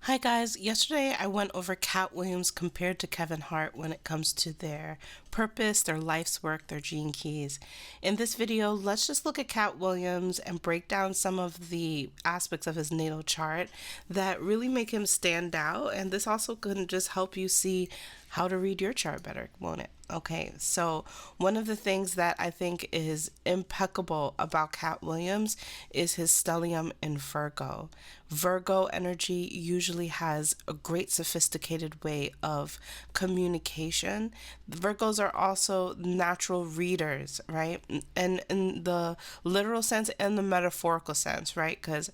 Hi guys, yesterday I went over Katt Williams compared to Kevin Hart when it comes to their purpose, their life's work, their gene keys. In this video, let's just look at Katt Williams and break down some of the aspects of his natal chart that really make him stand out. And this also can just help you see how to read your chart better, won't it? Okay, so one of the things that I think is impeccable about Katt Williams is his stellium in Virgo. Virgo energy usually has a great sophisticated way of communication. Virgos are also natural readers, right? And in the literal sense and the metaphorical sense, right? Because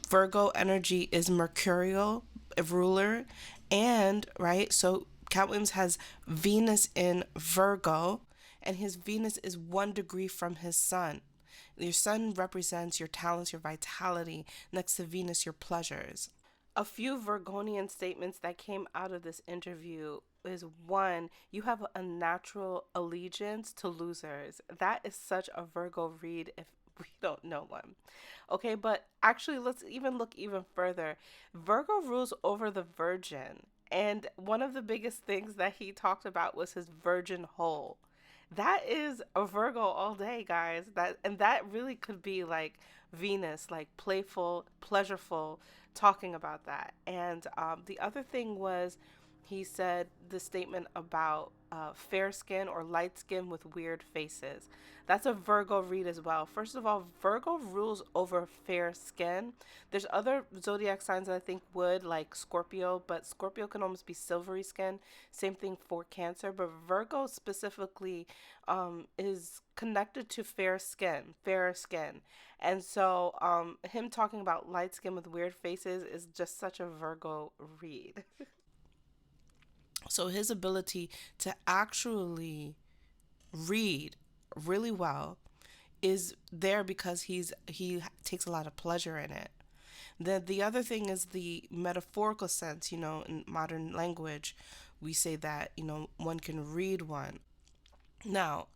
Virgo energy is mercurial, a ruler, and right, so Cat Williams has Venus in Virgo, and his Venus is 1 degree from his sun. Your sun represents your talents, your vitality. Next to Venus, your pleasures. A few Virgonian statements that came out of this interview is one, you have a natural allegiance to losers. That is such a Virgo read if we don't know one. Okay, but actually, let's even look even further. Virgo rules over the virgin. And one of the biggest things that he talked about was his virgin hole. That is a Virgo all day, guys. That really could be like Venus, like playful, pleasureful, talking about that. And the other thing was, he said the statement about fair skin or light skin with weird faces. That's a Virgo read as well. First of all, Virgo rules over fair skin. There's other zodiac signs that I think would, like Scorpio, but Scorpio can almost be silvery skin. Same thing for Cancer, but Virgo specifically is connected to fair skin, fairer skin. And so him talking about light skin with weird faces is just such a Virgo read. So his ability to actually read really well is there because he takes a lot of pleasure in it. Then the other thing is the metaphorical sense, in modern language, we say that, one can read one. Now,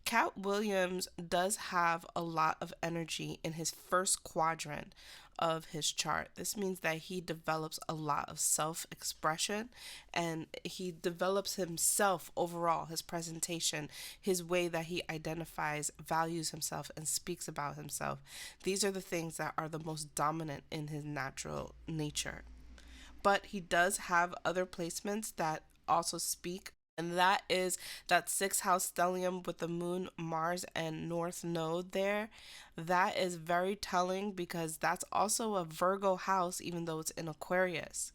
Cat Williams does have a lot of energy in his first quadrant of his chart. This means that he develops a lot of self expression and he develops himself overall, his presentation, his way that he identifies, values himself, and speaks about himself. These are the things that are the most dominant in his natural nature. But he does have other placements that also speak, and that is that sixth house stellium with the moon, Mars, and north node there. That is very telling because that's also a Virgo house, even though it's in Aquarius.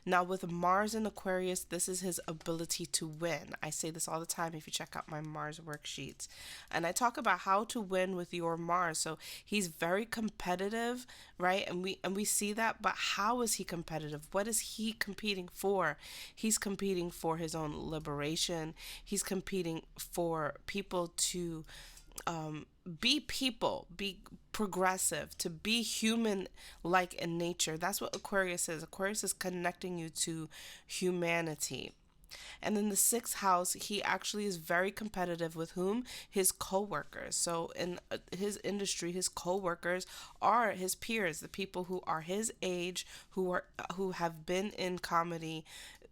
Now, with Mars in Aquarius, this is his ability to win. I say this all the time if you check out my Mars worksheets. And I talk about how to win with your Mars. So he's very competitive, right? And we see that, but how is he competitive? What is he competing for? He's competing for his own liberation. He's competing for people to be people, be progressive, to be human like in nature. That's what Aquarius is. Aquarius is connecting you to humanity. And in the sixth house, he actually is very competitive with whom? His co-workers. So in his industry, his co-workers are his peers, the people who are his age, who have been in comedy.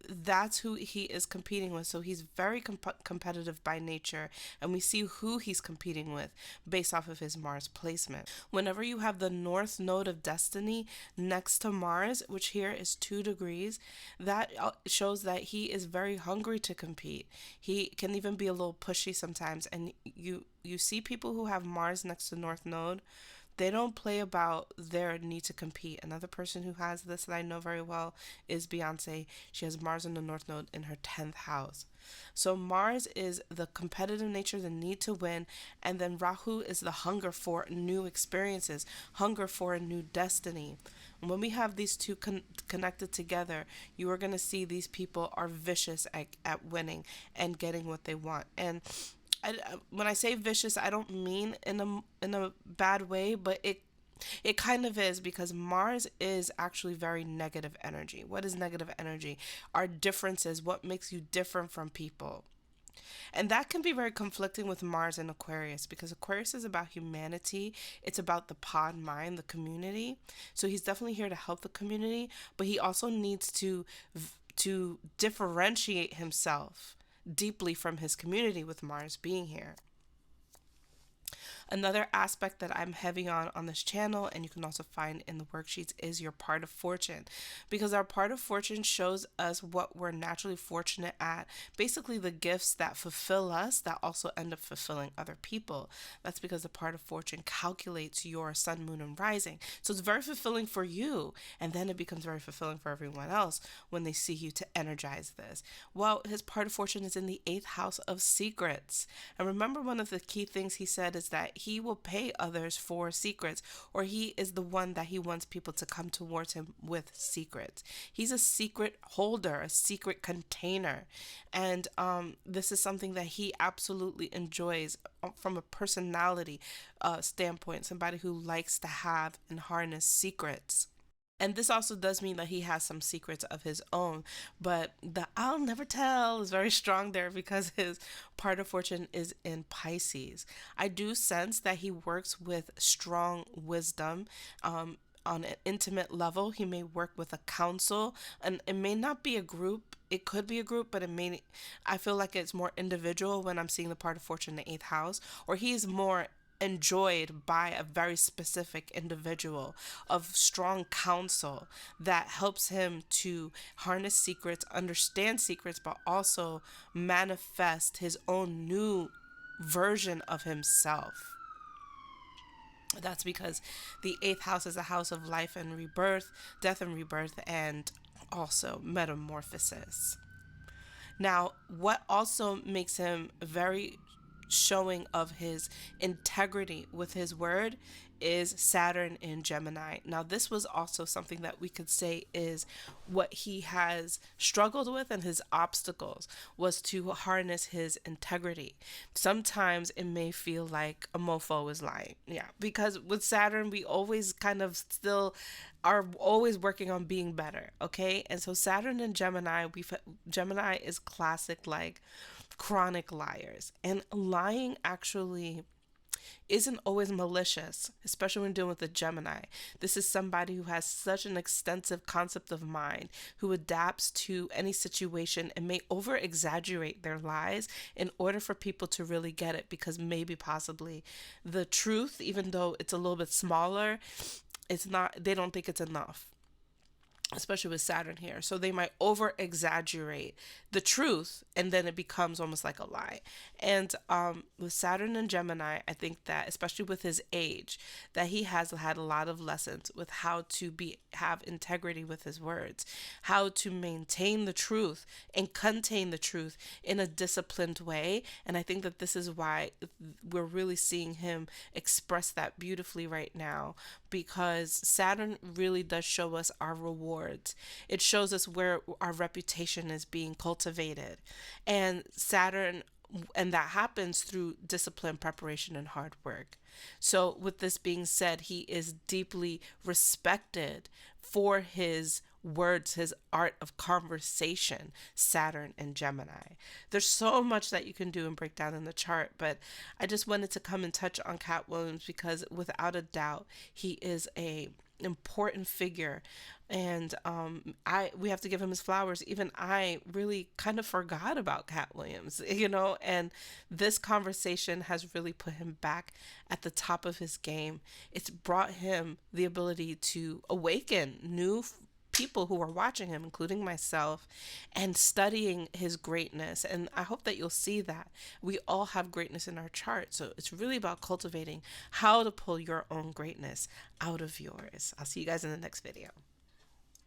That's who he is competing with. So he's very competitive by nature, and we see who he's competing with based off of his Mars placement. Whenever you have the north node of destiny next to Mars, which here is 2 degrees, that shows that he is very hungry to compete. He can even be a little pushy sometimes, and you see people who have Mars next to north node, they don't play about their need to compete. Another person who has this that I know very well is Beyonce. She has Mars in the North Node in her 10th house. So Mars is the competitive nature, the need to win, and then Rahu is the hunger for new experiences, hunger for a new destiny. When we have these two connected together, you are going to see these people are vicious at winning and getting what they want. And when I say vicious, I don't mean in a bad way, but it kind of is because Mars is actually very negative energy. What is negative energy? Our differences, what makes you different from people. And that can be very conflicting with Mars and Aquarius, because Aquarius is about humanity. It's about the pod mind, the community. So he's definitely here to help the community, but he also needs to differentiate himself deeply from his community with Mars being here. Another aspect that I'm heavy on this channel, and you can also find in the worksheets, is your part of fortune. Because our part of fortune shows us what we're naturally fortunate at. Basically, the gifts that fulfill us that also end up fulfilling other people. That's because the part of fortune calculates your sun, moon, and rising. So it's very fulfilling for you, and then it becomes very fulfilling for everyone else when they see you to energize this. Well, his part of fortune is in the 8th house of secrets. And remember, one of the key things he said is that he will pay others for secrets, or he is the one that he wants people to come towards him with secrets. He's a secret holder, a secret container. And this is something that he absolutely enjoys from a personality standpoint, somebody who likes to have and harness secrets. And this also does mean that he has some secrets of his own, but the I'll never tell is very strong there because his part of fortune is in Pisces. I do sense that he works with strong wisdom. On an intimate level, he may work with a council, and it may not be a group. It could be a group, but I feel like it's more individual when I'm seeing the part of fortune in the 8th house, or he's more enjoyed by a very specific individual of strong counsel that helps him to harness secrets, understand secrets, but also manifest his own new version of himself. That's because the 8th house is a house of life and rebirth, death and rebirth, and also metamorphosis. Now, what also makes him very showing of his integrity with his word is Saturn in Gemini. Now, this was also something that we could say is what he has struggled with, and his obstacles was to harness his integrity. Sometimes it may feel like a mofo is lying. Yeah, because with Saturn, we always kind of still are always working on being better, okay? And so Saturn and Gemini, Gemini is classic, like, chronic liars. And lying actually isn't always malicious, especially when dealing with a Gemini. This is somebody who has such an extensive concept of mind, who adapts to any situation and may over exaggerate their lies in order for people to really get it, because maybe possibly the truth, even though it's a little bit smaller, it's not, they don't think it's enough, especially with Saturn here. So they might over exaggerate the truth, and then it becomes almost like a lie. And with Saturn and Gemini, I think that especially with his age, that he has had a lot of lessons with how to have integrity with his words, how to maintain the truth and contain the truth in a disciplined way. And I think that this is why we're really seeing him express that beautifully right now, because Saturn really does show us our rewards. It shows us where our reputation is being cultivated. And that happens through discipline, preparation, and hard work. So, with this being said, he is deeply respected for his words, his art of conversation, Saturn and Gemini. There's so much that you can do and break down in the chart, but I just wanted to come and touch on Katt Williams because without a doubt, he is a important figure, and we have to give him his flowers. Even I really kind of forgot about Katt Williams, and this conversation has really put him back at the top of his game. It's brought him the ability to awaken new people who are watching him, including myself, and studying his greatness. And I hope that you'll see that we all have greatness in our chart. So it's really about cultivating how to pull your own greatness out of yours. I'll see you guys in the next video.